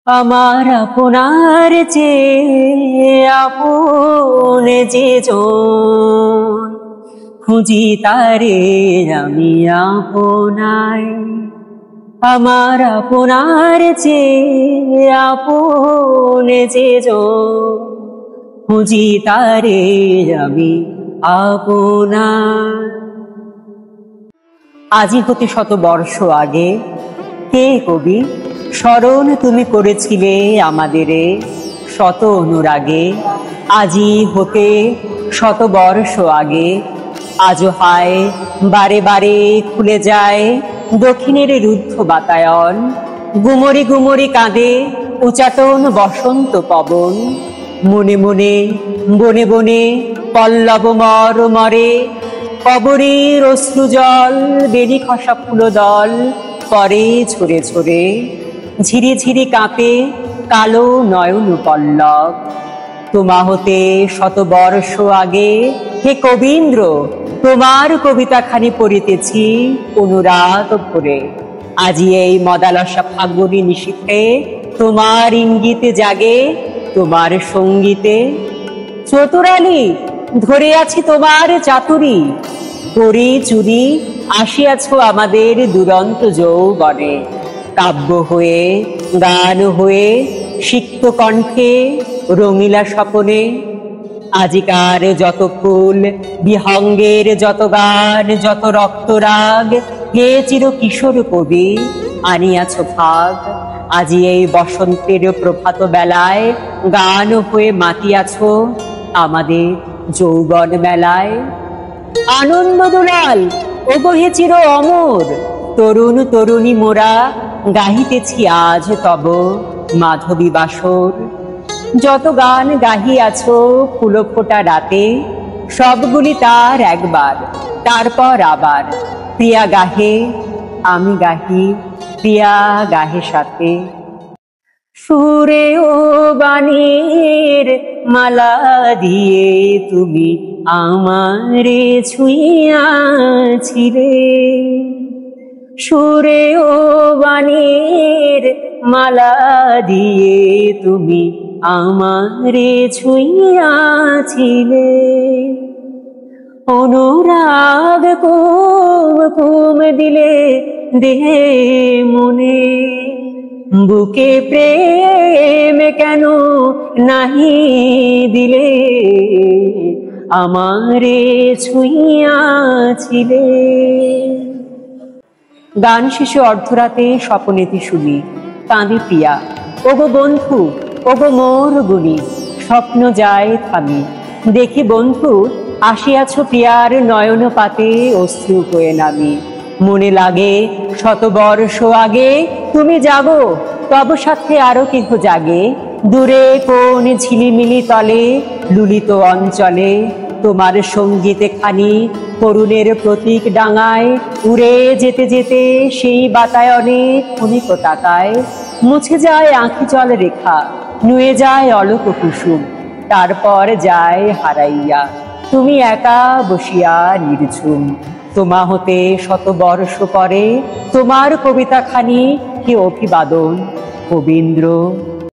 আমার আপনার চেয়ে আপন যে জন, খুঁজি তারে আমি আপনায়। আমার আপনার চেয়ে আপন যে জন, খুঁজি তারে আমি আপনার। আজি হতে 100 বর্ষ আগে কে কবি স্মরণ তুমি করেছিলে আমাদেরে শত অনুরাগে। আজি হতে 100 বর্ষ আগে আজও হায় বারে বারে খুলে যায় দক্ষিণের রুদ্ধ বাতায়ন। গুমরি গুমরি কাঁদে উচাটন বসন্ত পবন। মনে মনে বনে বনে পল্লব মর মরে, কবরের অশ্রুজল বেনি খসা ফুলদল পরে ঝরে ঝরে। ঝিরি ঝিরি কাঁপে কালো নয়ন পল্লব। তোমা হতে 100 বর্ষ আগে হে কবীন্দ্র, তোমার কবিতাখানি পড়িতেছি অনুরাগ ভরে। আজি এই মদালসা ফাল্গুনী নিশীথে তোমার ইঙ্গিতে জাগে তোমার সঙ্গীতে। চতুরালী ধরে আছি তোমার চাতুরী, ঘড়ি চুরি আসিয়াছ আমাদের দুরন্ত যৌবনে। কাব্য হয়ে গান হয়ে সিক্ত কণ্ঠে রঙিলা স্বপনে। আজিকার যত ফুল বিহঙ্গের যত গান যত রক্তরাগ, হে চির কিশোর কবি আনিয়াছ ভাগ। আজি এই বসন্তের প্রভাত বেলায় গান হয়ে মাতিয়াছ আমাদের যৌবন মেলায়। আনন্দ দুলাল ওগো হে চির অমর, তরুণ তরুণী মোরা গাহিতেছি আজ তব মাধবী বাসর। যত গান গাহিয়াছ ফুল ফোটা রাতে, সবগুলি তার একবার তারপর আবার। প্রিয়া গাহে আমি গাহি, প্রিয়া গাহে সাথে। সুরে ও বাণীর মালা দিয়ে তুমি আমারে ছুঁইয়াছিলে। সুরে ও বাণীর মালা দিয়ে তুমি আমারে ছুঁইয়াছিলে। অনুরাগ কুম কুম দিলে দেহে মনে, বুকে প্রেম কেন নাহি দিলে আমারে ছুঁইয়াছিলে। গান শেষে অর্ধরাতে স্বপনেতি শুনি কাঁদে প্রিয়া। ওগো বন্ধু ওগো মোর গুণী, স্বপ্ন যায় থামি। দেখি বন্ধু আসিয়াছ প্রিয়ার নয়ন পাতে অশ্রু হয়ে নামি। মনে লাগে 100 বর্ষ আগে তুমি জাগো, তব সাথে আরো কেহ জাগে। দূরে কোন ঝিলিমিলি তলে লুলিত অঞ্চলে, তোমার সঙ্গীতে খানি করুণের প্রতীক ডাঙায়। উড়ে যেতে যেতে সেই বাতায়নে ক্ষণিক তাকায়। মুছে যায় আঁখি জল রেখা, নুয়ে যায় অলোক কুসুম। তারপর যায় হারাইয়া তুমি একা বসিয়া নির্ঝুম। তোমা হতে 100 বর্ষ পরে তোমার কবিতাখানি কি অভিবাদন কবীন্দ্র।